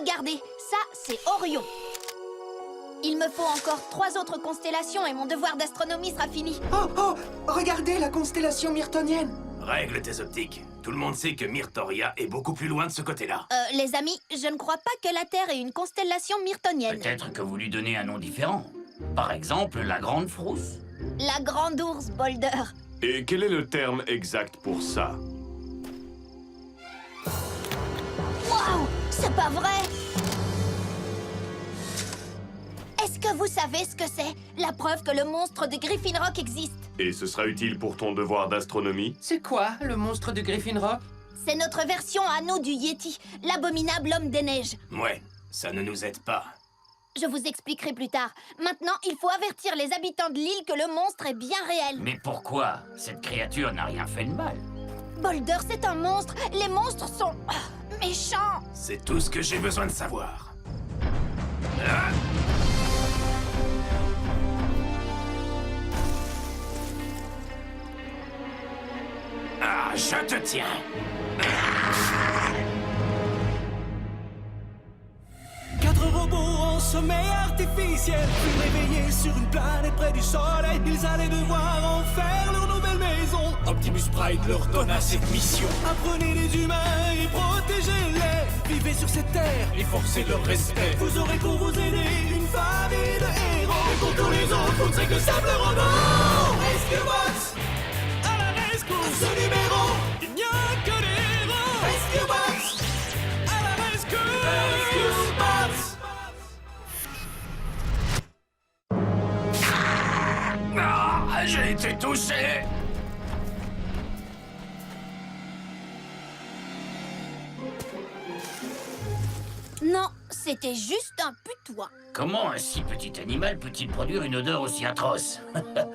Regardez, ça, c'est Orion. Il me faut encore 3 autres constellations et mon devoir d'astronomie sera fini. Oh, regardez la constellation myrtonienne. Règle tes optiques. Tout le monde sait que Myrtoria est beaucoup plus loin de ce côté-là. Les amis, je ne crois pas que la Terre est une constellation myrtonienne. Peut-être que vous lui donnez un nom différent. Par exemple, la Grande Frousse. La Grande Ours, Boulder. Et quel est le terme exact pour ça? Waouh, c'est pas vrai! Est-ce que vous savez ce que c'est? La preuve que le monstre de Griffin Rock existe. Et ce sera utile pour ton devoir d'astronomie? C'est quoi, le monstre de Griffin Rock? C'est notre version à nous du Yeti, l'abominable homme des neiges. Ouais, ça ne nous aide pas. Je vous expliquerai plus tard. Maintenant, il faut avertir les habitants de l'île que le monstre est bien réel. Mais pourquoi? Cette créature n'a rien fait de mal. Boulder, c'est un monstre. Les monstres sont... méchants. C'est tout ce que j'ai besoin de savoir. Ah! Ah, je te tiens. Quatre robots en sommeil artificiel furent réveillés sur une planète près du soleil. Ils allaient devoir en faire leur nouvelle maison. Optimus Prime leur donna cette mission. Apprenez les humains et protégez-les. Vivez sur cette terre Et forcer leur respect. Vous aurez pour vous aider une famille de héros. Et pour tous les autres, vous ne serez que simple robots. Rescue Bots à la rescousse. À ce numéro, il n'y a que des héros. Rescue Bots à la rescousse. Rescue Bots. Ah, j'ai été touché. Non, c'était juste un putois. Comment un si petit animal peut-il produire une odeur aussi atroce?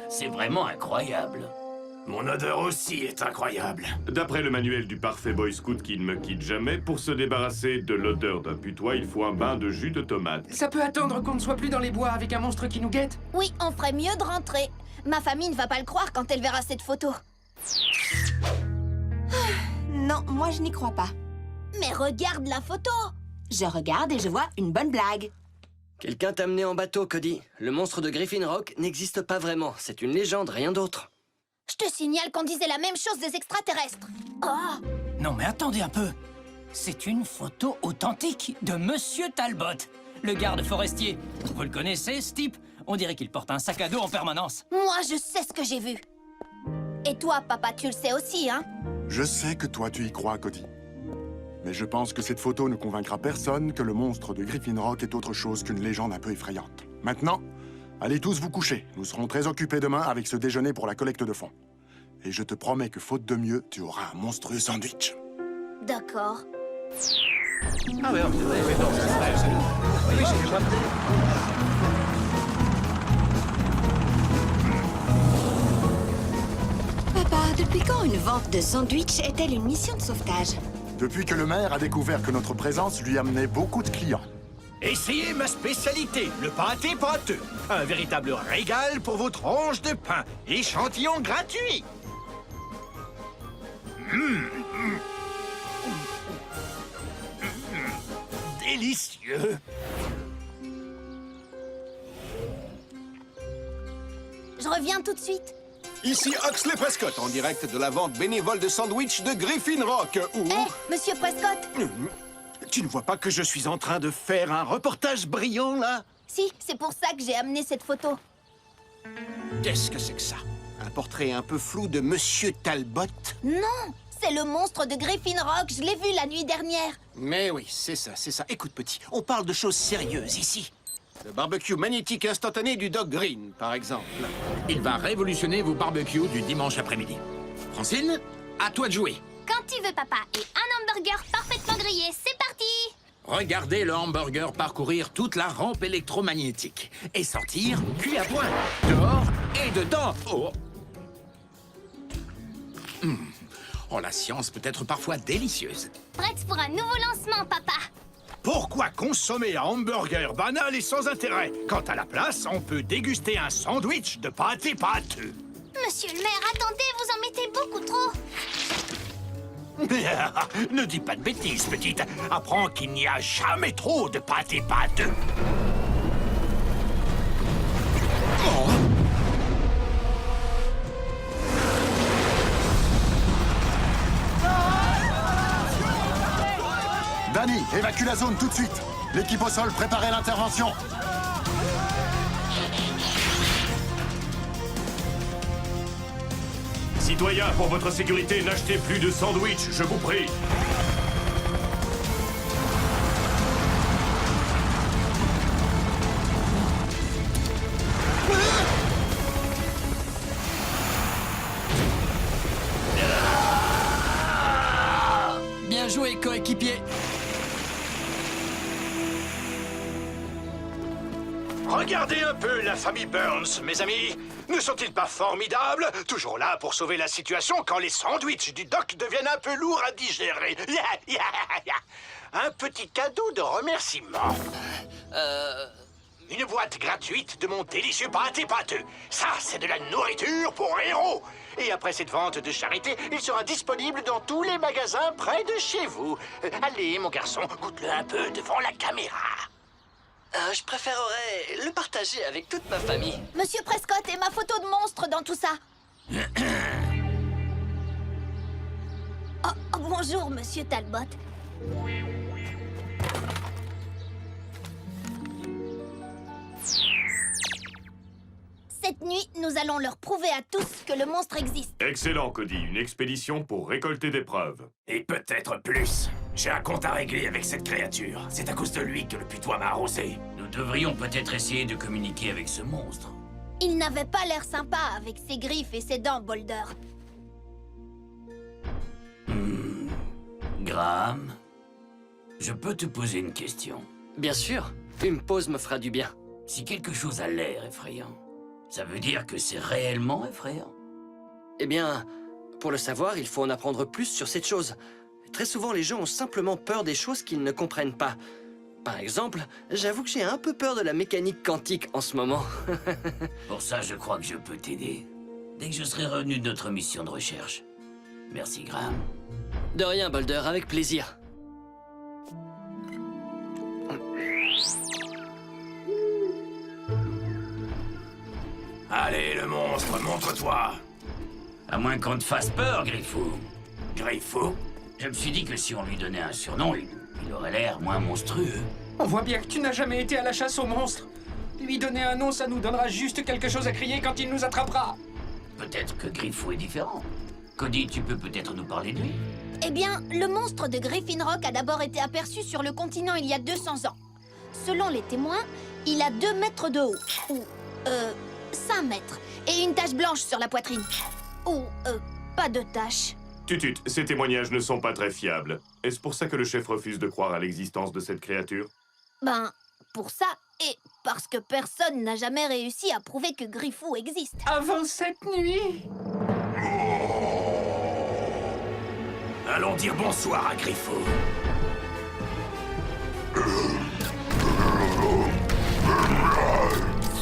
C'est vraiment incroyable. Mon odeur aussi est incroyable. D'après le manuel du parfait Boy Scout qui ne me quitte jamais, pour se débarrasser de l'odeur d'un putois, il faut un bain de jus de tomate. Ça peut attendre qu'on ne soit plus dans les bois avec un monstre qui nous guette? Oui, on ferait mieux de rentrer. Ma famille ne va pas le croire quand elle verra cette photo. Non, moi je n'y crois pas. Mais regarde la photo! Je regarde et je vois une bonne blague. Quelqu'un t'a amené en bateau, Cody. Le monstre de Griffin Rock n'existe pas vraiment. C'est une légende, rien d'autre. Je te signale qu'on disait la même chose des extraterrestres. Oh! Non mais attendez un peu. C'est une photo authentique de Monsieur Talbot, le garde forestier. Vous le connaissez, ce type? On dirait qu'il porte un sac à dos en permanence. Moi, je sais ce que j'ai vu. Et toi, papa, tu le sais aussi, hein? Je sais que toi, tu y crois, Cody. Mais je pense que cette photo ne convaincra personne que le monstre de Griffin Rock est autre chose qu'une légende un peu effrayante. Maintenant, allez tous vous coucher. Nous serons très occupés demain avec ce déjeuner pour la collecte de fonds. Et je te promets que, faute de mieux, tu auras un monstrueux sandwich. D'accord. Ah ouais, non, Papa, depuis quand une vente de sandwich est-elle une mission de sauvetage? Depuis que le maire a découvert que notre présence lui amenait beaucoup de clients. Essayez ma spécialité, le pâté pâteux. Un véritable régal pour vos tranches de pain. Échantillon gratuit. Délicieux. Je reviens tout de suite. Ici Huxley Prescott, en direct de la vente bénévole de sandwich de Griffin Rock, où... Monsieur Prescott? Tu ne vois pas que je suis en train de faire un reportage brillant, là? Si, c'est pour ça que j'ai amené cette photo. Qu'est-ce que c'est que ça? Un portrait un peu flou de Monsieur Talbot? Non, c'est le monstre de Griffin Rock, je l'ai vu la nuit dernière. Mais oui, c'est ça, c'est ça. Écoute, petit, on parle de choses sérieuses ici. Le barbecue magnétique instantané du Doc Green, par exemple. Il va révolutionner vos barbecues du dimanche après-midi. Francine, à toi de jouer. Quand tu veux, papa, et un hamburger parfaitement grillé, c'est parti! Regardez le hamburger parcourir toute la rampe électromagnétique et sortir cuit à point, dehors et dedans. Oh, Oh, la science peut être parfois délicieuse. Prête pour un nouveau lancement, papa! Pourquoi consommer un hamburger banal et sans intérêt quand à la place, on peut déguster un sandwich de pâté pâteux? Monsieur le maire, attendez, vous en mettez beaucoup trop! Ne dis pas de bêtises, petite. Apprends qu'il n'y a jamais trop de pâté pâteux. Oh. Danny, évacue la zone tout de suite. L'équipe au sol, préparez l'intervention. Citoyens, pour votre sécurité, n'achetez plus de sandwich, je vous prie. Bien joué, coéquipier. Regardez un peu la famille Burns, mes amis. Ne sont-ils pas formidables? Toujours là pour sauver la situation quand les sandwichs du doc deviennent un peu lourds à digérer. Un petit cadeau de remerciement. Une boîte gratuite de mon délicieux pâté pâteux. Ça, c'est de la nourriture pour héros. Et après cette vente de charité, il sera disponible dans tous les magasins près de chez vous. Allez, mon garçon, goûte-le un peu devant la caméra. Je préférerais le partager avec toute ma famille. Monsieur Prescott et ma photo de monstre dans tout ça. Oh, bonjour, Monsieur Talbot. Cette nuit, nous allons leur prouver à tous que le monstre existe. Excellent, Cody. Une expédition pour récolter des preuves. Et peut-être plus. J'ai un compte à régler avec cette créature. C'est à cause de lui que le putois m'a arrosé. Nous devrions peut-être essayer de communiquer avec ce monstre. Il n'avait pas l'air sympa avec ses griffes et ses dents, Boulder. Graham, je peux te poser une question? Bien sûr, une pause me fera du bien. Si quelque chose a l'air effrayant, ça veut dire que c'est réellement effrayant? Eh bien, pour le savoir, il faut en apprendre plus sur cette chose. Très souvent, les gens ont simplement peur des choses qu'ils ne comprennent pas. Par exemple, j'avoue que j'ai un peu peur de la mécanique quantique en ce moment. Pour ça, je crois que je peux t'aider. Dès que je serai revenu de notre mission de recherche. Merci, Graham. De rien, Boulder, avec plaisir. Allez, le monstre, montre-toi. À moins qu'on te fasse peur, Griffou. Griffou? Je me suis dit que si on lui donnait un surnom, il aurait l'air moins monstrueux. On voit bien que tu n'as jamais été à la chasse aux monstres. Lui donner un nom, ça nous donnera juste quelque chose à crier quand il nous attrapera. Peut-être que Griffou est différent. Cody, tu peux peut-être nous parler de lui? Eh bien, le monstre de Griffin Rock a d'abord été aperçu sur le continent il y a 200 ans. Selon les témoins, il a 2 mètres de haut, ou 5 mètres, et une tache blanche sur la poitrine. Ou pas de tache. Tutut, ces témoignages ne sont pas très fiables. Est-ce pour ça que le chef refuse de croire à l'existence de cette créature? Ben, pour ça, et parce que personne n'a jamais réussi à prouver que Griffou existe. Avant cette nuit? Allons dire bonsoir à Griffou.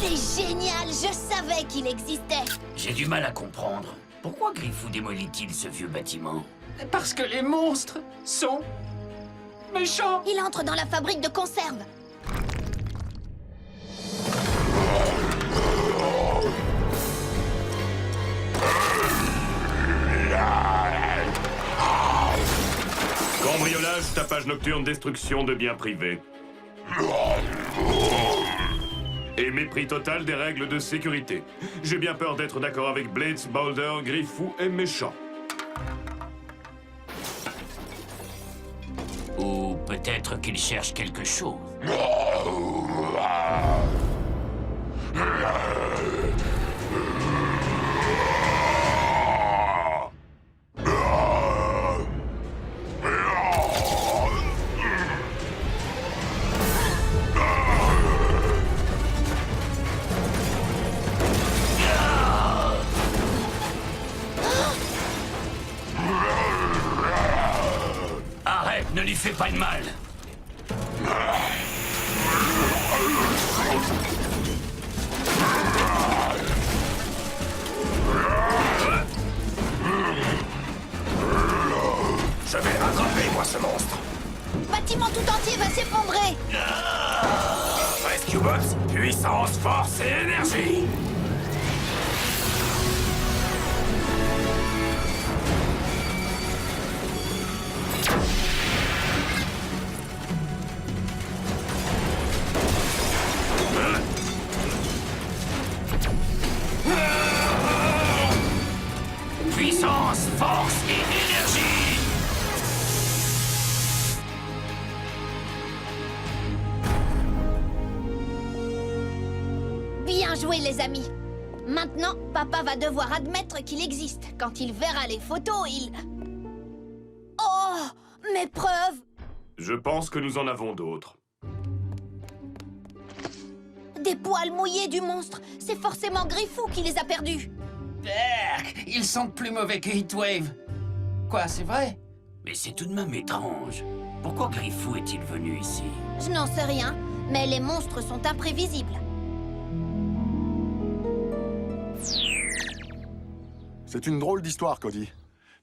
C'est génial, je savais qu'il existait. J'ai du mal à comprendre. Pourquoi Griffou démolit-il ce vieux bâtiment? Parce que les monstres sont méchants. Il entre dans la fabrique de conserve. Cambriolage, tapage nocturne, destruction de biens privés. Et mépris total des règles de sécurité. J'ai bien peur d'être d'accord avec Blades, Boulder, Griffou est méchant. Ou peut-être qu'il cherche quelque chose. Arrête, ne lui fais pas de mal. Je vais attraper, moi, ce monstre. Bâtiment tout entier va s'effondrer. Rescue Bots, puissance, force et énergie. Puissance, force et énergie. Bien joué, les amis. Maintenant, papa va devoir admettre qu'il existe. Quand il verra les photos, il... Oh, mes preuves! Je pense que nous en avons d'autres. Des poils mouillés du monstre. C'est forcément Griffou qui les a perdus. Berk, ils sentent plus mauvais que Heatwave. Quoi, c'est vrai? Mais c'est tout de même étrange. Pourquoi Griffou est-il venu ici? Je n'en sais rien, mais les monstres sont imprévisibles. C'est une drôle d'histoire, Cody.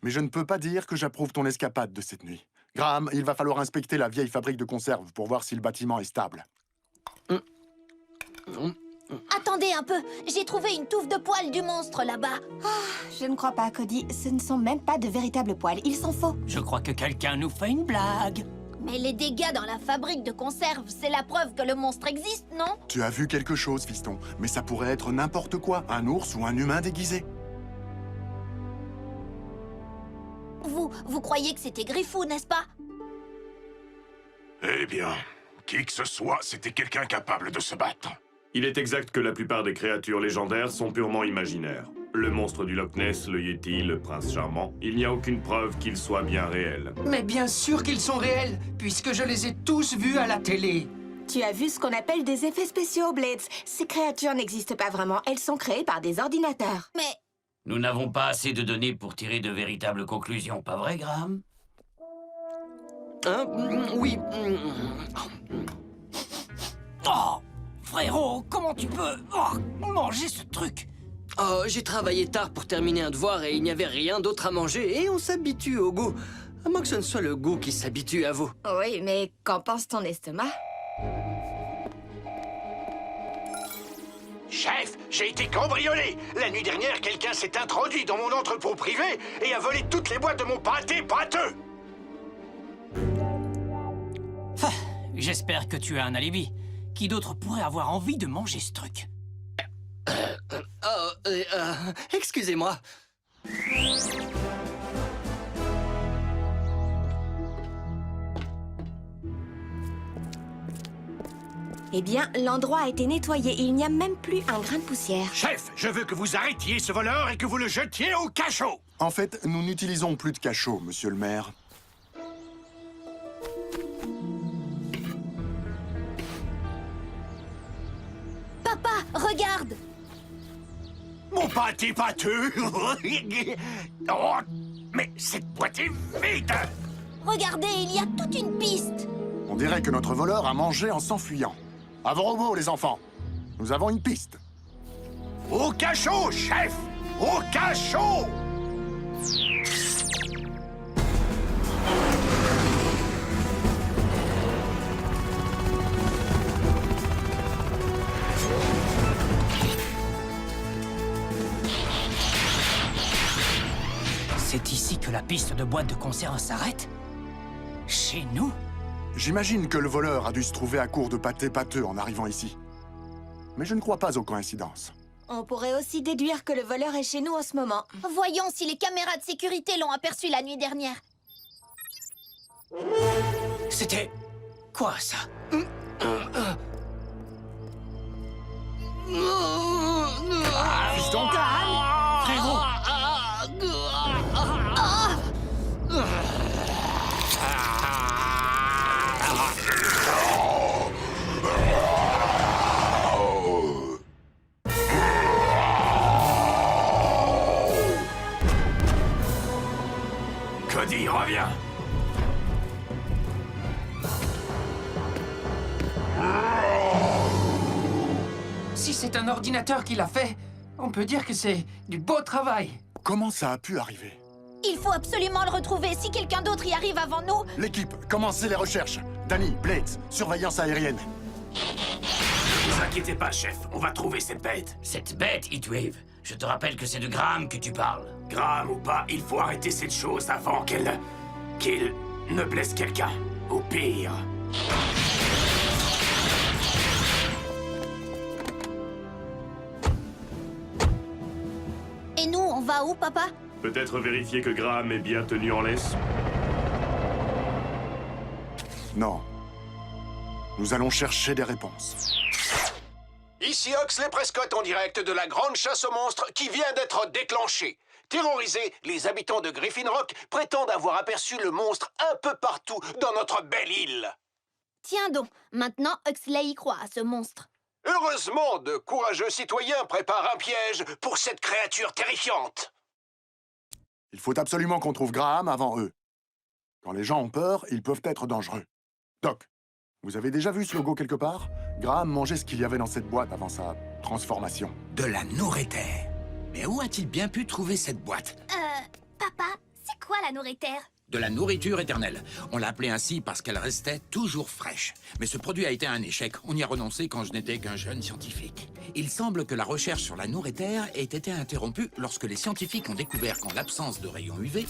Mais je ne peux pas dire que j'approuve ton escapade de cette nuit. Graham, il va falloir inspecter la vieille fabrique de conserve pour voir si le bâtiment est stable. Attendez un peu, j'ai trouvé une touffe de poils du monstre là-bas. Je ne crois pas, Cody. Ce ne sont même pas de véritables poils. Ils sont faux. Je crois que quelqu'un nous fait une blague. Mais les dégâts dans la fabrique de conserve, c'est la preuve que le monstre existe, non? Tu as vu quelque chose, fiston. Mais ça pourrait être n'importe quoi. Un ours ou un humain déguisé. Vous croyez que c'était Griffou, n'est-ce pas? Eh bien, qui que ce soit, c'était quelqu'un capable de se battre. Il est exact que la plupart des créatures légendaires sont purement imaginaires. Le monstre du Loch Ness, le Yeti, le prince charmant, il n'y a aucune preuve qu'ils soient bien réels. Mais bien sûr qu'ils sont réels, puisque je les ai tous vus à la télé. Tu as vu ce qu'on appelle des effets spéciaux, Blades. Ces créatures n'existent pas vraiment. Elles sont créées par des ordinateurs. Mais... Nous n'avons pas assez de données pour tirer de véritables conclusions, pas vrai, Graham? Oui. Oh, frérot, comment tu peux manger ce truc? Oh, j'ai travaillé tard pour terminer un devoir et il n'y avait rien d'autre à manger et on s'habitue au goût. À moins que ce ne soit le goût qui s'habitue à vous. Oui, mais qu'en pense ton estomac? Chef, j'ai été cambriolé. La nuit dernière, quelqu'un s'est introduit dans mon entrepôt privé et a volé toutes les boîtes de mon pâté pâteux. J'espère que tu as un alibi. Qui d'autre pourrait avoir envie de manger ce truc? Excusez-moi. Eh bien, l'endroit a été nettoyé. Il n'y a même plus un grain de poussière. Chef, je veux que vous arrêtiez ce voleur et que vous le jetiez au cachot. En fait, nous n'utilisons plus de cachot, monsieur le maire. Papa, regarde! Mon pâté pâteux. Oh, mais cette boîte est vide. Regardez, il y a toute une piste! On dirait que notre voleur a mangé en s'enfuyant. À vos robots, les enfants. Nous avons une piste. Au cachot, chef. Au cachot. C'est ici que la piste de boîte de conserve s'arrête? Chez nous? J'imagine que le voleur a dû se trouver à court de pâté pâteux en arrivant ici. Mais je ne crois pas aux coïncidences. On pourrait aussi déduire que le voleur est chez nous en ce moment. Voyons si les caméras de sécurité l'ont aperçu la nuit dernière. C'était... quoi, ça? Fiston, Frérot! Cody, reviens. Si c'est un ordinateur qui l'a fait, on peut dire que c'est du beau travail. comment ça a pu arriver? Il faut absolument le retrouver. Si quelqu'un d'autre y arrive avant nous... L'équipe, commencez les recherches. Danny, Blades, surveillance aérienne. Ne vous inquiétez pas, chef. On va trouver cette bête. Cette bête, Heatwave, je te rappelle que c'est de Graham que tu parles. Graham ou pas, il faut arrêter cette chose avant qu'il ne blesse quelqu'un. Ou pire. Et nous, on va où, papa? Peut-être vérifier que Graham est bien tenu en laisse? Non. Nous allons chercher des réponses. Ici Oxley Prescott en direct de la grande chasse aux monstres qui vient d'être déclenchée. Terrorisés, les habitants de Griffin Rock prétendent avoir aperçu le monstre un peu partout dans notre belle île. Tiens donc, maintenant Oxley y croit à ce monstre. Heureusement, de courageux citoyens préparent un piège pour cette créature terrifiante. Il faut absolument qu'on trouve Graham avant eux. Quand les gens ont peur, ils peuvent être dangereux. Doc, vous avez déjà vu ce logo quelque part? Graham mangeait ce qu'il y avait dans cette boîte avant sa transformation. De la nourriture. Mais où a-t-il bien pu trouver cette boîte? Papa, c'est quoi la nourriture? De la nourriture éternelle. On l'a appelée ainsi parce qu'elle restait toujours fraîche. Mais ce produit a été un échec. On y a renoncé quand je n'étais qu'un jeune scientifique. Il semble que la recherche sur la nourriture ait été interrompue lorsque les scientifiques ont découvert qu'en l'absence de rayons UV,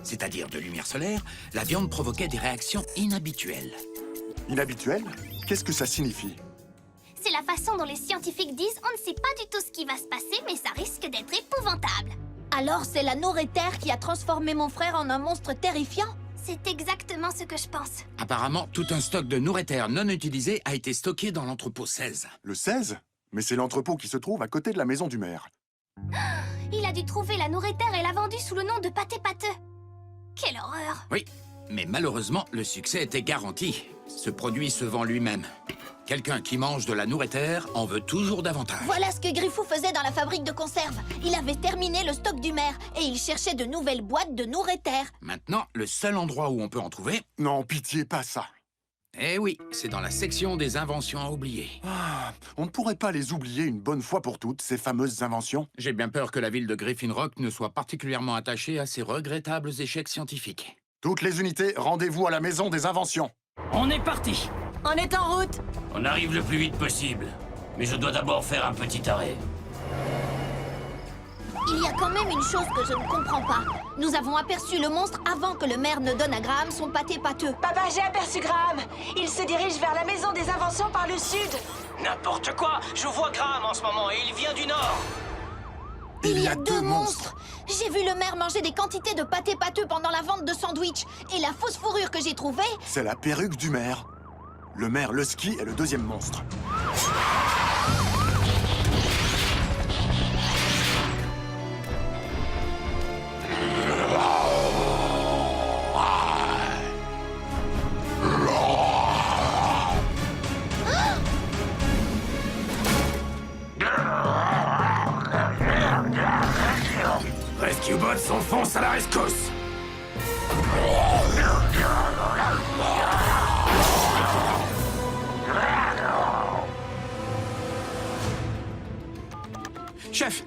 c'est-à-dire de lumière solaire, la viande provoquait des réactions inhabituelles. Inhabituel? Qu'est-ce que ça signifie? C'est la façon dont les scientifiques disent on ne sait pas du tout ce qui va se passer, mais ça risque d'être épouvantable. Alors c'est la nourriture qui a transformé mon frère en un monstre terrifiant? C'est exactement ce que je pense. Apparemment, tout un stock de nourriture non utilisé a été stocké dans l'entrepôt 16. Le 16? Mais c'est l'entrepôt qui se trouve à côté de la maison du maire. Il a dû trouver la nourriture et l'a vendue sous le nom de pâté pâteux. Quelle horreur! Oui, mais malheureusement, le succès était garanti. Ce produit se vend lui-même. Quelqu'un qui mange de la nourriture en veut toujours davantage. Voilà ce que Griffou faisait dans la fabrique de conserve. Il avait terminé le stock du maire et il cherchait de nouvelles boîtes de nourriture. Maintenant, le seul endroit où on peut en trouver... Non, pitié, pas ça. Eh oui, c'est dans la section des inventions à oublier. On ne pourrait pas les oublier une bonne fois pour toutes, ces fameuses inventions? J'ai bien peur que la ville de Griffin Rock ne soit particulièrement attachée à ces regrettables échecs scientifiques. Toutes les unités, rendez-vous à la maison des inventions. On est parti. On est en route. On arrive le plus vite possible. Mais je dois d'abord faire un petit arrêt. Il y a quand même une chose que je ne comprends pas. Nous avons aperçu le monstre avant que le maire ne donne à Graham son pâté pâteux. Papa, j'ai aperçu Graham. Il se dirige vers la maison des inventions par le sud. N'importe quoi. Je vois Graham en ce moment et il vient du nord. Il y a deux monstres. J'ai vu le maire manger des quantités de pâté pâteux pendant la vente de sandwich. Et la fausse fourrure que j'ai trouvée... C'est la perruque du maire. Le maire Lusky est le deuxième monstre. Rescue Bots s'enfonce à la rescousse. Chef,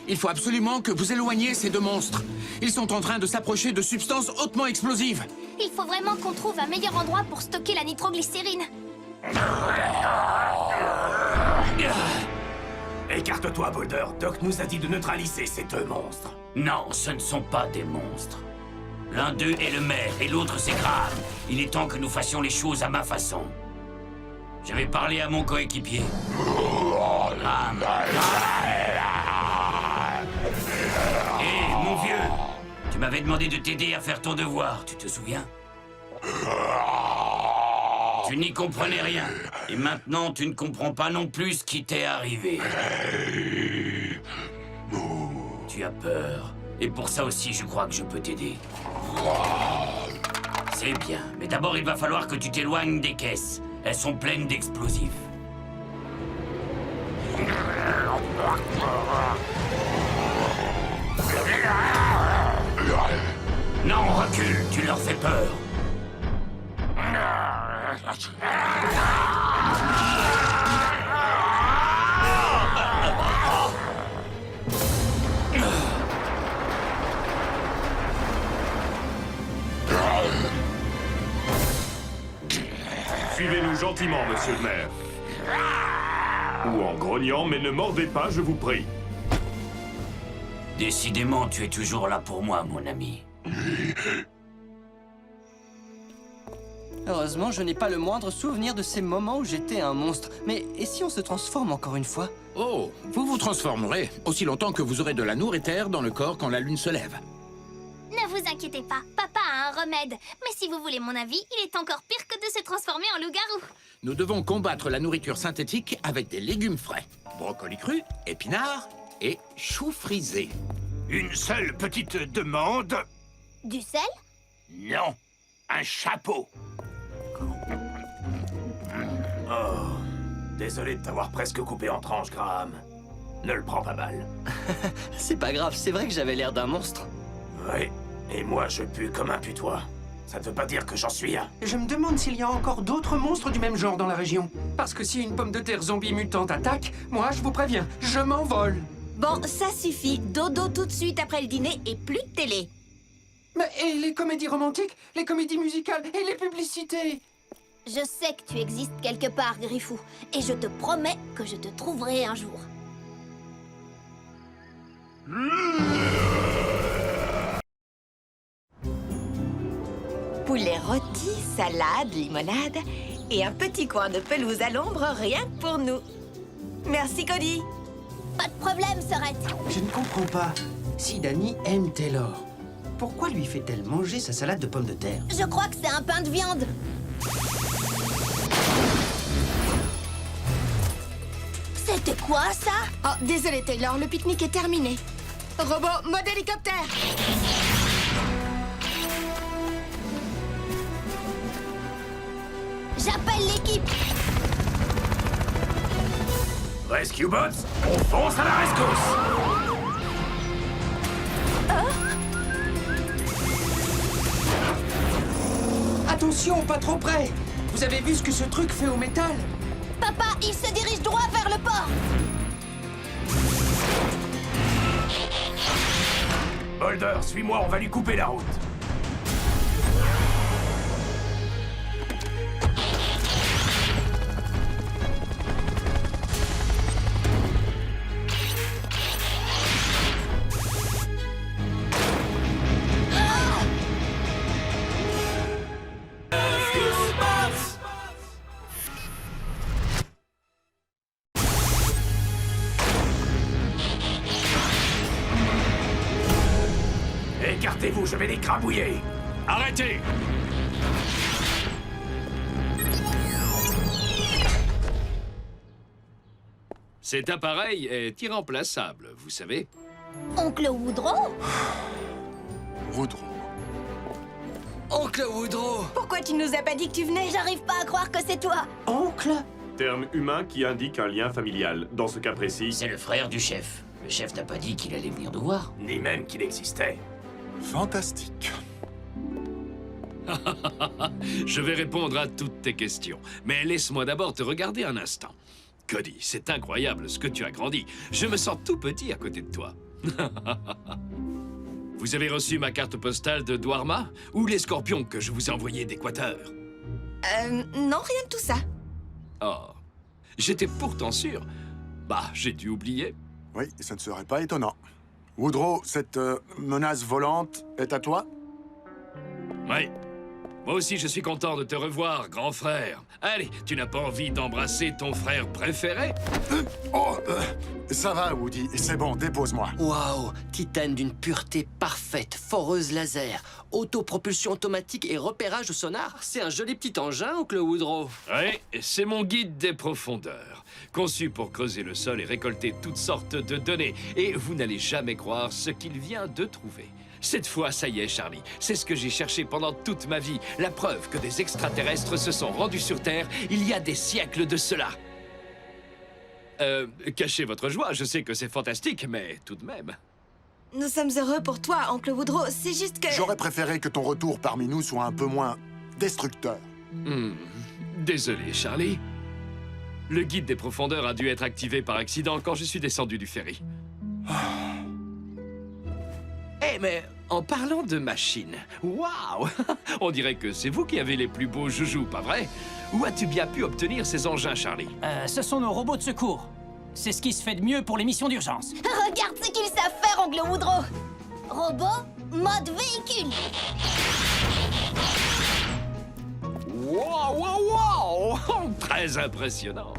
il faut absolument que vous éloigniez ces deux monstres. Ils sont en train de s'approcher de substances hautement explosives. Il faut vraiment qu'on trouve un meilleur endroit pour stocker la nitroglycérine. Écarte-toi, Boulder. Doc nous a dit de neutraliser ces deux monstres. Non, ce ne sont pas des monstres. L'un d'eux est le maire et l'autre c'est Graham. Il est temps que nous fassions les choses à ma façon. Je vais parler à mon coéquipier. Graham. Hé, mon vieux, tu m'avais demandé de t'aider à faire ton devoir, tu te souviens? Tu n'y comprenais rien. Et maintenant, tu ne comprends pas non plus ce qui t'est arrivé. Tu as peur. Et pour ça aussi, je crois que je peux t'aider. C'est bien. Mais d'abord, il va falloir que tu t'éloignes des caisses. Elles sont pleines d'explosifs. Non, recule. Tu leur fais peur. Suivez-nous gentiment, monsieur le maire. Ou en grognant, mais ne mordez pas, je vous prie. Décidément, tu es toujours là pour moi, mon ami. Heureusement, je n'ai pas le moindre souvenir de ces moments où j'étais un monstre. Mais et si on se transforme encore une fois? Oh, vous vous transformerez aussi longtemps que vous aurez de la nourriture dans le corps quand la lune se lève. Ne vous inquiétez pas, papa a un remède. Mais si vous voulez mon avis, il est encore pire que de se transformer en loup-garou. Nous devons combattre la nourriture synthétique avec des légumes frais. Brocolis crus, épinards et choux frisés. Une seule petite demande. Du sel? Non, un chapeau. Oh, désolé de t'avoir presque coupé en tranches, Graham. Ne le prends pas mal. C'est pas grave, c'est vrai que j'avais l'air d'un monstre. Oui, et moi je pue comme un putois. Ça ne veut pas dire que j'en suis un. Je me demande s'il y a encore d'autres monstres du même genre dans la région. Parce que si une pomme de terre zombie mutante attaque, moi je vous préviens, je m'envole. Bon, ça suffit. Dodo tout de suite après le dîner et plus de télé. Mais et les comédies romantiques, les comédies musicales et les publicités? Je sais que tu existes quelque part, Griffou. Et je te promets que je te trouverai un jour. Poulet rôti, salade, limonade et un petit coin de pelouse à l'ombre rien que pour nous. Merci, Cody. Pas de problème, Sorette. Je ne comprends pas. Si Dani aime Taylor, pourquoi lui fait-elle manger sa salade de pommes de terre? Je crois que c'est un pain de viande. C'était quoi, ça? Oh, désolé, Taylor, le pique-nique est terminé. Robot, mode hélicoptère. J'appelle l'équipe. Rescue Bots, on fonce à la rescousse. Attention, pas trop près. Vous avez vu ce que ce truc fait au métal? Papa, il se dirige droit vers le port. Boulder, suis-moi, on va lui couper la route. Écartez-vous, je vais les crabouiller. Arrêtez! Cet appareil est irremplaçable, vous savez. Oncle Woodrow? Woodrow. Oncle Woodrow! Pourquoi tu nous as pas dit que tu venais? J'arrive pas à croire que c'est toi. Oncle? Terme humain qui indique un lien familial. Dans ce cas précis... C'est le frère du chef. Le chef n'a pas dit qu'il allait venir nous voir. Ni même qu'il existait. Fantastique. Je vais répondre à toutes tes questions. Mais laisse-moi d'abord te regarder un instant. Cody, c'est incroyable ce que tu as grandi. Je me sens tout petit à côté de toi. Vous avez reçu ma carte postale de Dwarma ou les scorpions que je vous ai envoyés d'Équateur? Non, rien de tout ça. Oh, j'étais pourtant sûr. Bah, j'ai dû oublier. Oui, ça ne serait pas étonnant. Woodrow, cette menace volante est à toi? Oui. Moi aussi, je suis content de te revoir, grand frère. Allez, tu n'as pas envie d'embrasser ton frère préféré? Ça va, Woody. C'est bon, dépose-moi. Waouh! Titane d'une pureté parfaite, foreuse laser, autopropulsion automatique et repérage au sonar. C'est un joli petit engin, oncle Woodrow. Oui, c'est mon guide des profondeurs. Conçu pour creuser le sol et récolter toutes sortes de données. Et vous n'allez jamais croire ce qu'il vient de trouver. Cette fois, ça y est, Charlie. C'est ce que j'ai cherché pendant toute ma vie. La preuve que des extraterrestres se sont rendus sur Terre il y a des siècles de cela. Cachez votre joie, je sais que c'est fantastique, mais tout de même. Nous sommes heureux pour toi, oncle Woodrow. C'est juste que... J'aurais préféré que ton retour parmi nous soit un peu moins destructeur. Désolé, Charlie. Le guide des profondeurs a dû être activé par accident quand je suis descendu du ferry. Eh, mais En parlant de machines, waouh! On dirait que c'est vous qui avez les plus beaux joujoux, pas vrai? Où as-tu bien pu obtenir ces engins, Charlie? Ce sont nos robots de secours. C'est ce qui se fait de mieux pour les missions d'urgence. Regarde ce qu'ils savent faire, Oncle Woodrow. Robot, mode véhicule. Wow, wow, wow! Très impressionnant.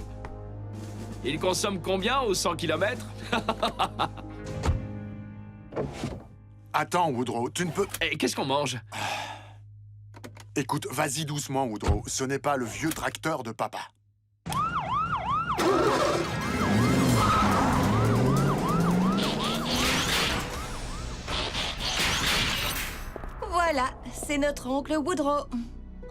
Il consomme combien au 100 km? Attends, Woodrow, tu ne peux... Et qu'est-ce qu'on mange? Écoute, vas-y doucement, Woodrow. Ce n'est pas le vieux tracteur de papa. Voilà, c'est notre oncle Woodrow.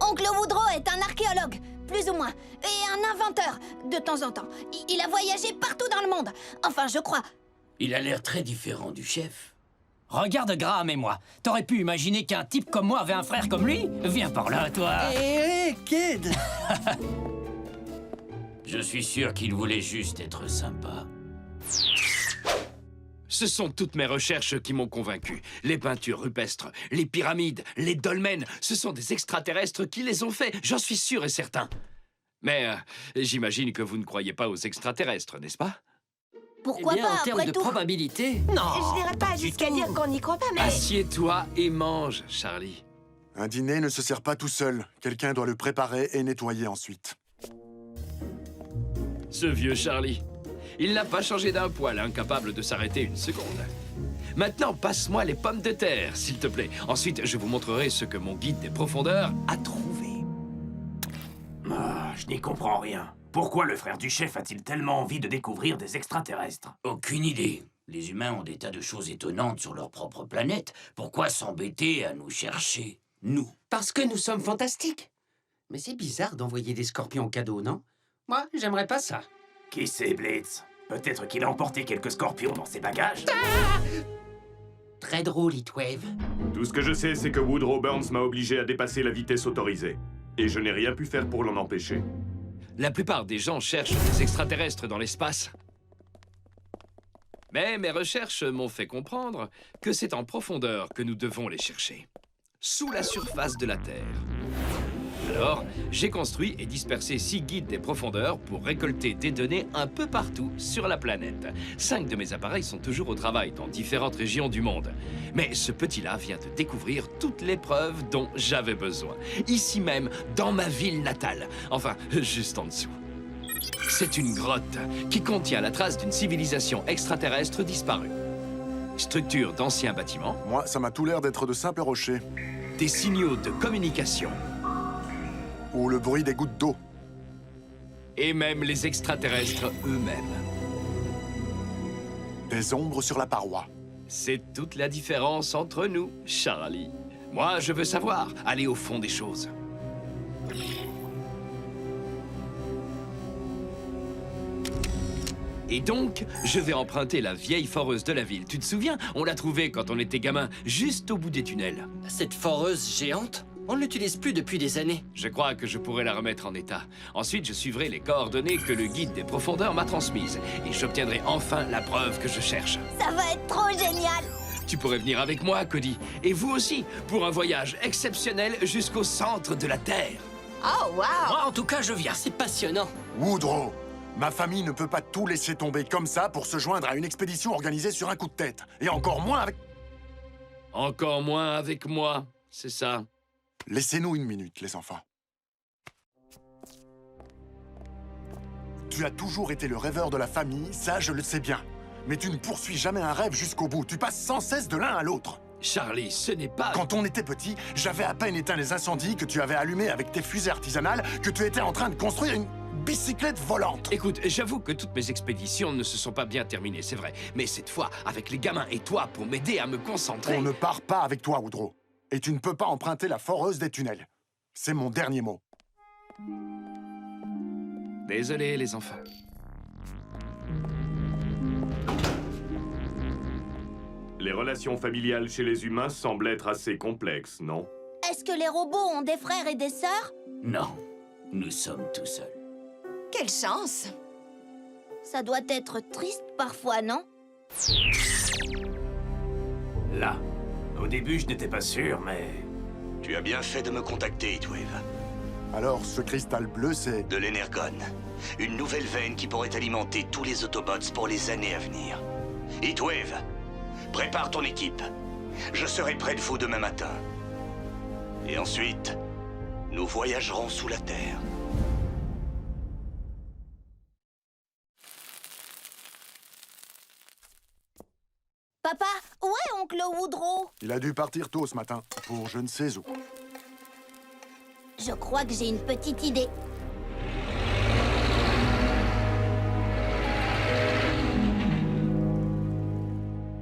Oncle Woodrow est un archéologue, plus ou moins, et un inventeur, de temps en temps. Il a voyagé partout dans le monde. Enfin, je crois. Il a l'air très différent du chef. Regarde Graham et moi. T'aurais pu imaginer qu'un type comme moi avait un frère comme lui? Viens par là, toi. Hé, kid! Je suis sûr qu'il voulait juste être sympa. Ce sont toutes mes recherches qui m'ont convaincu. Les peintures rupestres, les pyramides, les dolmens, ce sont des extraterrestres qui les ont faits, j'en suis sûr et certain. Mais j'imagine que vous ne croyez pas aux extraterrestres, n'est-ce pas? Pourquoi Eh bien, pas, en termes après de tout? probabilité... Non. Je n'irai pas jusqu'à dire qu'on n'y croit pas, mais... Assieds-toi et mange, Charlie. Un dîner ne se sert pas tout seul. Quelqu'un doit le préparer et nettoyer ensuite. Ce vieux Charlie. Il n'a pas changé d'un poil, incapable de s'arrêter une seconde. Maintenant, passe-moi les pommes de terre, s'il te plaît. Ensuite, je vous montrerai ce que mon guide des profondeurs a trouvé. Ah, je n'y comprends rien. Pourquoi le frère du chef a-t-il tellement envie de découvrir des extraterrestres? Aucune idée. Les humains ont des tas de choses étonnantes sur leur propre planète. Pourquoi s'embêter à nous chercher, nous? Parce que nous sommes fantastiques. Mais c'est bizarre d'envoyer des scorpions cadeaux, non? Moi, j'aimerais pas ça. Qui sait, Blitz? Peut-être qu'il a emporté quelques scorpions dans ses bagages. Très drôle, Heatwave. Tout ce que je sais, c'est que Woodrow Burns m'a obligé à dépasser la vitesse autorisée. Et je n'ai rien pu faire pour l'en empêcher. La plupart des gens cherchent des extraterrestres dans l'espace. Mais mes recherches m'ont fait comprendre que c'est en profondeur que nous devons les chercher. Sous la surface de la Terre. Alors, j'ai construit et dispersé 6 guides des profondeurs pour récolter des données un peu partout sur la planète. 5 de mes appareils sont toujours au travail dans différentes régions du monde. Mais ce petit-là vient de découvrir toutes les preuves dont j'avais besoin. Ici même, dans ma ville natale. Enfin, juste en dessous. C'est une grotte qui contient la trace d'une civilisation extraterrestre disparue. Structure d'anciens bâtiments. Moi, ça m'a tout l'air d'être de simples rochers. Des signaux de communication. Ou le bruit des gouttes d'eau. Et même les extraterrestres eux-mêmes. Des ombres sur la paroi. C'est toute la différence entre nous, Charlie. Moi, je veux savoir, aller au fond des choses. Et donc, je vais emprunter la vieille foreuse de la ville. Tu te souviens? On l'a trouvée quand on était gamin, juste au bout des tunnels. Cette foreuse géante? On ne l'utilise plus depuis des années. Je crois que je pourrais la remettre en état. Ensuite, je suivrai les coordonnées que le guide des profondeurs m'a transmises. Et j'obtiendrai enfin la preuve que je cherche. Ça va être trop génial. Tu pourrais venir avec moi, Cody. Et vous aussi, pour un voyage exceptionnel jusqu'au centre de la Terre. Oh, wow! Moi, en tout cas, je viens. C'est passionnant. Woodrow, ma famille ne peut pas tout laisser tomber comme ça pour se joindre à une expédition organisée sur un coup de tête. Et encore moins avec... Encore moins avec moi, c'est ça. Laissez-nous une minute, les enfants. Tu as toujours été le rêveur de la famille, ça je le sais bien. Mais tu ne poursuis jamais un rêve jusqu'au bout. Tu passes sans cesse de l'un à l'autre. Charlie, ce n'est pas... Quand on était petit, j'avais à peine éteint les incendies que tu avais allumés avec tes fusées artisanales, que tu étais en train de construire une bicyclette volante. Écoute, j'avoue que toutes mes expéditions ne se sont pas bien terminées, c'est vrai. Mais cette fois, avec les gamins et toi pour m'aider à me concentrer... On ne part pas avec toi, Woodrow. Et tu ne peux pas emprunter la foreuse des tunnels. C'est mon dernier mot. Désolé, les enfants. Les relations familiales chez les humains semblent être assez complexes, non? Est-ce que les robots ont des frères et des sœurs? Non, nous sommes tout seuls. Quelle chance! Ça doit être triste parfois, non? Là, Au début, je n'étais pas sûr, mais... Tu as bien fait de me contacter, Heatwave. Alors, ce cristal bleu, c'est... De l'énergone. Une nouvelle veine qui pourrait alimenter tous les Autobots pour les années à venir. Heatwave, prépare ton équipe. Je serai près de vous demain matin. Et ensuite, nous voyagerons sous la Terre. Papa, où est oncle Woodrow? Il a dû partir tôt ce matin, pour je ne sais où. Je crois que j'ai une petite idée.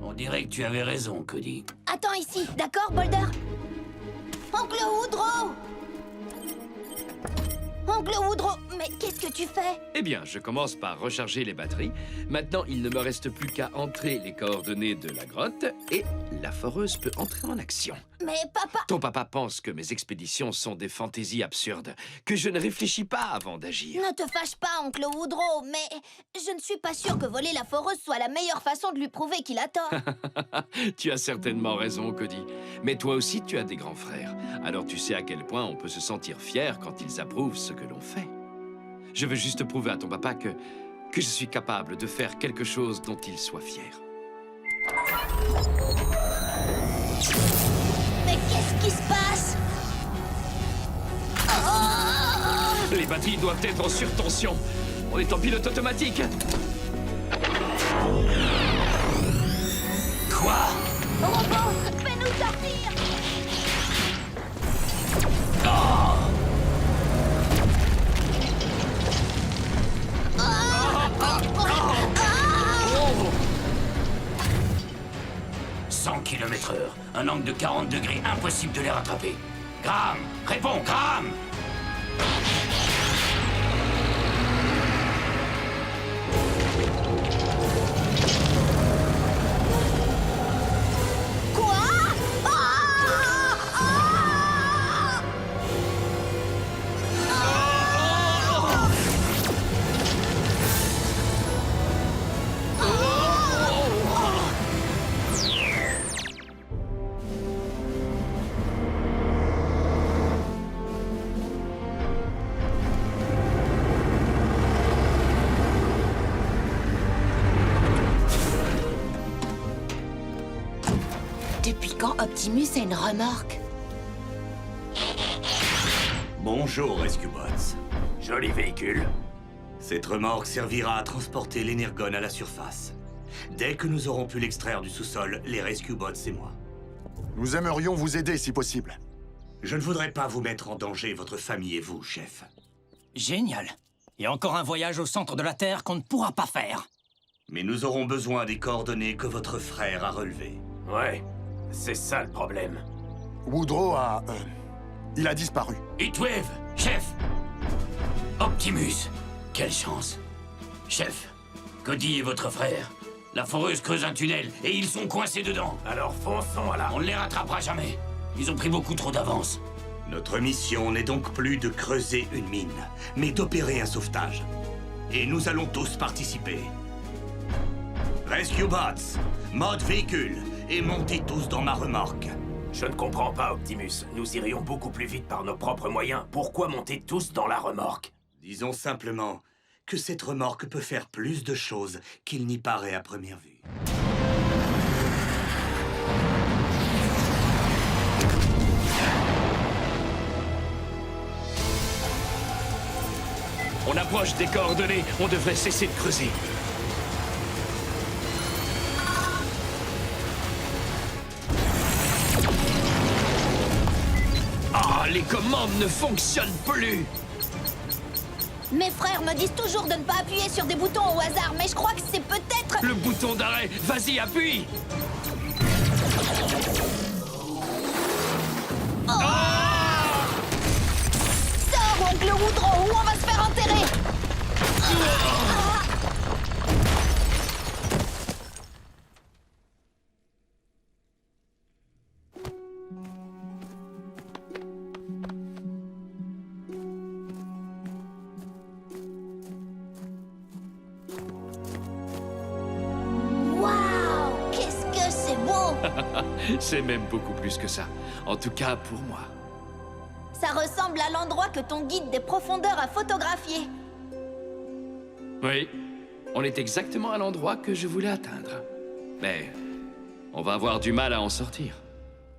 On dirait que tu avais raison, Cody. Attends ici, d'accord, Boulder? Oncle Woodrow! Oncle Woodrow, mais qu'est-ce que tu fais? Eh bien, je commence par recharger les batteries. Maintenant, il ne me reste plus qu'à entrer les coordonnées de la grotte et la foreuse peut entrer en action. Mais papa... Ton papa pense que mes expéditions sont des fantaisies absurdes, que je ne réfléchis pas avant d'agir. Ne te fâche pas, oncle Woodrow, mais je ne suis pas sûre que voler la foreuse soit la meilleure façon de lui prouver qu'il a tort. Tu as certainement raison, Cody. Mais toi aussi, tu as des grands frères. Alors tu sais à quel point on peut se sentir fier quand ils approuvent ce que l'on fait. Je veux juste prouver à ton papa que je suis capable de faire quelque chose dont il soit fier. Mais qu'est-ce qui se passe? Oh! Les batteries doivent être en surtension. On est en pilote automatique. Quoi? Robot, fais-nous sortir! Oh! Oh! 100 km/h, un angle de 40 degrés, impossible de les rattraper. Graham, réponds, Graham! Quoi? Ah! Ah! Depuis quand Optimus a une remorque? Bonjour, Rescue Bots. Joli véhicule. Cette remorque servira à transporter l'énergone à la surface. Dès que nous aurons pu l'extraire du sous-sol, les Rescue Bots et moi. Nous aimerions vous aider si possible. Je ne voudrais pas vous mettre en danger, votre famille et vous, chef. Génial. Et encore un voyage au centre de la Terre qu'on ne pourra pas faire. Mais nous aurons besoin des coordonnées que votre frère a relevées. Ouais, c'est ça le problème. Woodrow a... il a disparu. Heatwave, chef! Optimus, quelle chance! Chef, Cody est votre frère. La foreuse creuse un tunnel et ils sont coincés dedans. Alors fonçons à la... On ne les rattrapera jamais. Ils ont pris beaucoup trop d'avance. Notre mission n'est donc plus de creuser une mine, mais d'opérer un sauvetage. Et nous allons tous participer. Rescue Bots, mode véhicule, et montez tous dans ma remorque. Je ne comprends pas, Optimus. Nous irions beaucoup plus vite par nos propres moyens. Pourquoi monter tous dans la remorque? Disons simplement que cette remorque peut faire plus de choses qu'il n'y paraît à première vue. On approche des coordonnées. On devrait cesser de creuser. Ah, les commandes ne fonctionnent plus! Mes frères me disent toujours de ne pas appuyer sur des boutons au hasard, mais je crois que c'est peut-être... Le bouton d'arrêt! Vas-y, appuie! Sors, oncle Woodrow, ou on va se faire enterrer! Waouh! Qu'est-ce que c'est beau! C'est même beaucoup plus que ça. En tout cas, pour moi. Ça ressemble à l'endroit que ton guide des profondeurs a photographié. Oui, on est exactement à l'endroit que je voulais atteindre. Mais on va avoir du mal à en sortir.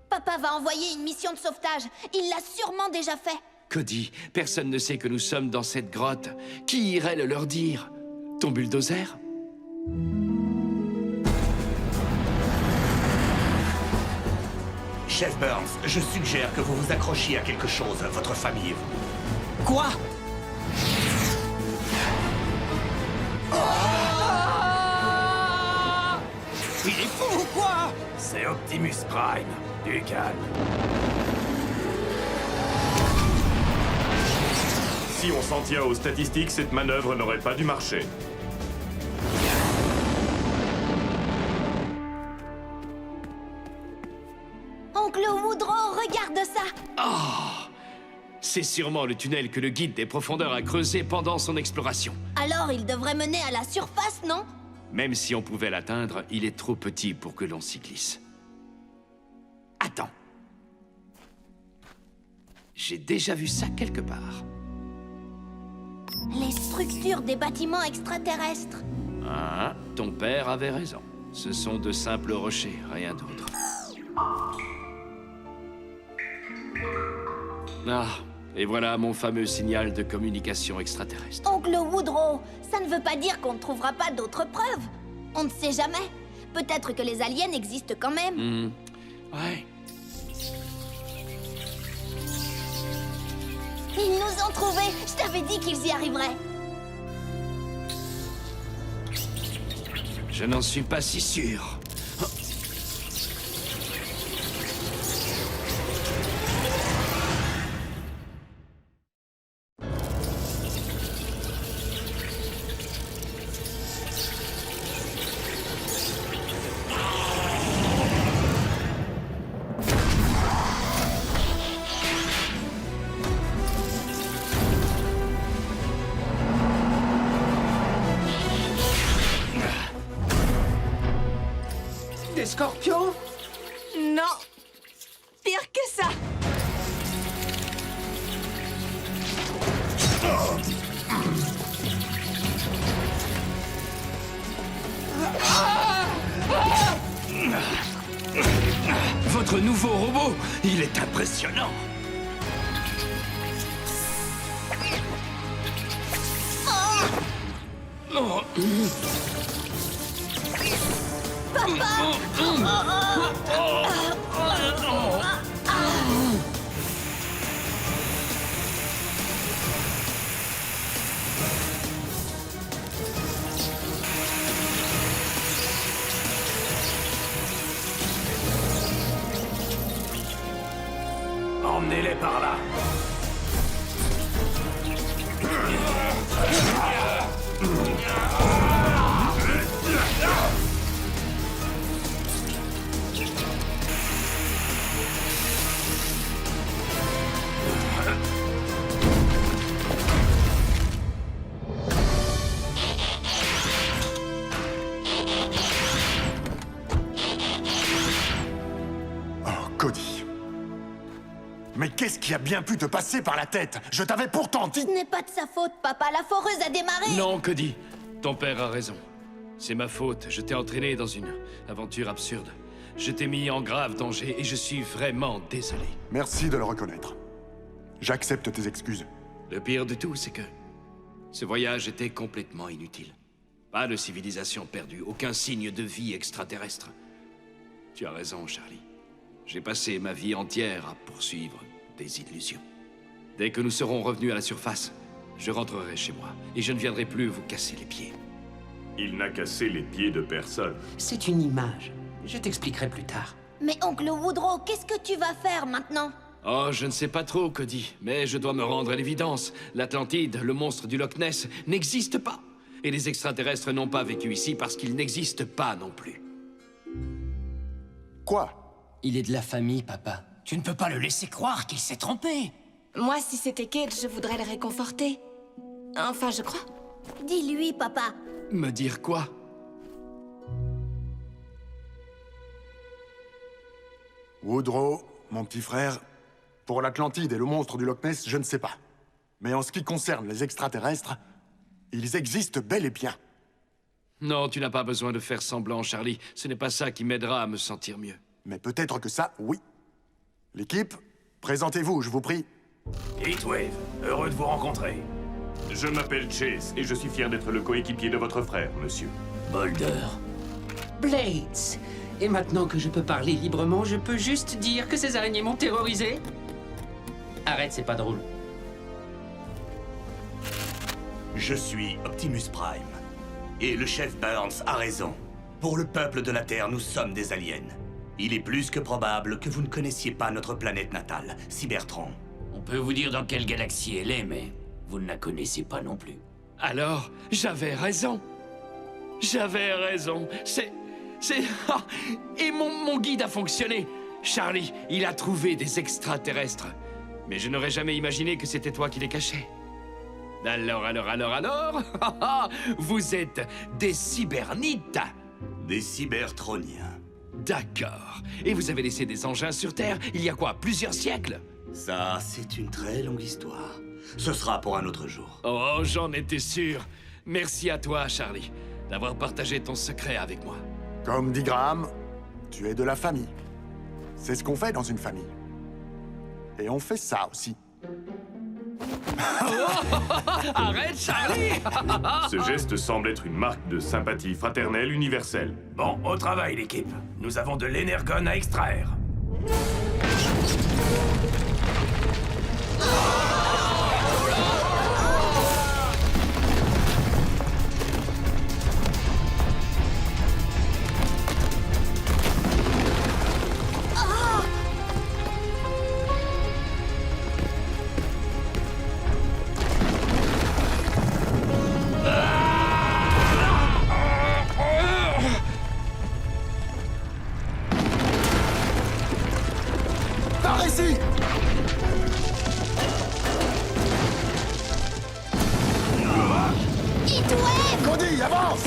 Papa va envoyer une mission de sauvetage. Il l'a sûrement déjà fait. Cody, personne ne sait que nous sommes dans cette grotte. Qui irait le leur dire? Ton bulldozer? Chef Burns, je suggère que vous vous accrochiez à quelque chose, votre famille et vous. Quoi? Il est fou ou quoi? C'est Optimus Prime. Du calme. Si on s'en tient aux statistiques, cette manœuvre n'aurait pas dû marcher. Oncle Woodrow, regarde ça! Oh! C'est sûrement le tunnel que le guide des profondeurs a creusé pendant son exploration. Alors il devrait mener à la surface, non? Même si on pouvait l'atteindre, il est trop petit pour que l'on s'y glisse. Attends. J'ai déjà vu ça quelque part. Les structures des bâtiments extraterrestres. Ah, ton père avait raison. Ce sont de simples rochers, rien d'autre. Ah, et voilà mon fameux signal de communication extraterrestre. Oncle Woodrow, ça ne veut pas dire qu'on ne trouvera pas d'autres preuves. On ne sait jamais. Peut-être que les aliens existent quand même. Ouais. Ils nous ont trouvés. Je t'avais dit qu'ils y arriveraient. Je n'en suis pas si sûr. Des scorpions? Non. Pire que ça. Votre nouveau robot, il est impressionnant. Oh. Emmenez-les par là. Oh, Cody. Mais qu'est-ce qui a bien pu te passer par la tête? Je t'avais pourtant dit... Ce n'est pas de sa faute, papa. La foreuse a démarré. Non, Cody, ton père a raison. C'est ma faute, je t'ai entraîné dans une aventure absurde. Je t'ai mis en grave danger et je suis vraiment désolé. Merci de le reconnaître. J'accepte tes excuses. Le pire de tout, c'est que ce voyage était complètement inutile. Pas de civilisation perdue, aucun signe de vie extraterrestre. Tu as raison, Charlie. J'ai passé ma vie entière à poursuivre des illusions. Dès que nous serons revenus à la surface, je rentrerai chez moi et je ne viendrai plus vous casser les pieds. Il n'a cassé les pieds de personne. C'est une image. Je t'expliquerai plus tard. Mais oncle Woodrow, qu'est-ce que tu vas faire maintenant? Oh, je ne sais pas trop, Cody, mais je dois me rendre à l'évidence. L'Atlantide, le monstre du Loch Ness, n'existe pas. Et les extraterrestres n'ont pas vécu ici parce qu'ils n'existent pas non plus. Quoi? Il est de la famille, papa. Tu ne peux pas le laisser croire qu'il s'est trompé. Moi, si c'était Kate, je voudrais le réconforter. Enfin, je crois. Dis-lui, papa. Me dire quoi? Woodrow, mon petit frère, pour l'Atlantide et le monstre du Loch Ness, je ne sais pas. Mais en ce qui concerne les extraterrestres, ils existent bel et bien. Non, tu n'as pas besoin de faire semblant, Charlie. Ce n'est pas ça qui m'aidera à me sentir mieux. Mais peut-être que ça, oui. L'équipe, présentez-vous, je vous prie. Heatwave, heureux de vous rencontrer. Je m'appelle Chase et je suis fier d'être le coéquipier de votre frère, monsieur. Boulder. Blades. Et maintenant que je peux parler librement, je peux juste dire que ces araignées m'ont terrorisé. Arrête, c'est pas drôle. Je suis Optimus Prime. Et le chef Burns a raison. Pour le peuple de la Terre, nous sommes des aliens. Il est plus que probable que vous ne connaissiez pas notre planète natale, Cybertron. On peut vous dire dans quelle galaxie elle est, mais vous ne la connaissez pas non plus. Alors, j'avais raison. J'avais raison. Ah, et mon guide a fonctionné. Charlie, il a trouvé des extraterrestres. Mais je n'aurais jamais imaginé que c'était toi qui les cachais. Alors vous êtes des cybernites. Des cybertroniens. D'accord. Et vous avez laissé des engins sur Terre il y a quoi, plusieurs siècles? Ça, c'est une très longue histoire. Ce sera pour un autre jour. Oh, j'en étais sûr. Merci à toi, Charlie, d'avoir partagé ton secret avec moi. Comme dit Graham, tu es de la famille. C'est ce qu'on fait dans une famille. Et on fait ça aussi. Arrête, Charlie. Ce geste semble être une marque de sympathie fraternelle universelle. Bon, au travail, l'équipe. Nous avons de l'énergone à extraire. Par ici! Heatwave! Cody, avance!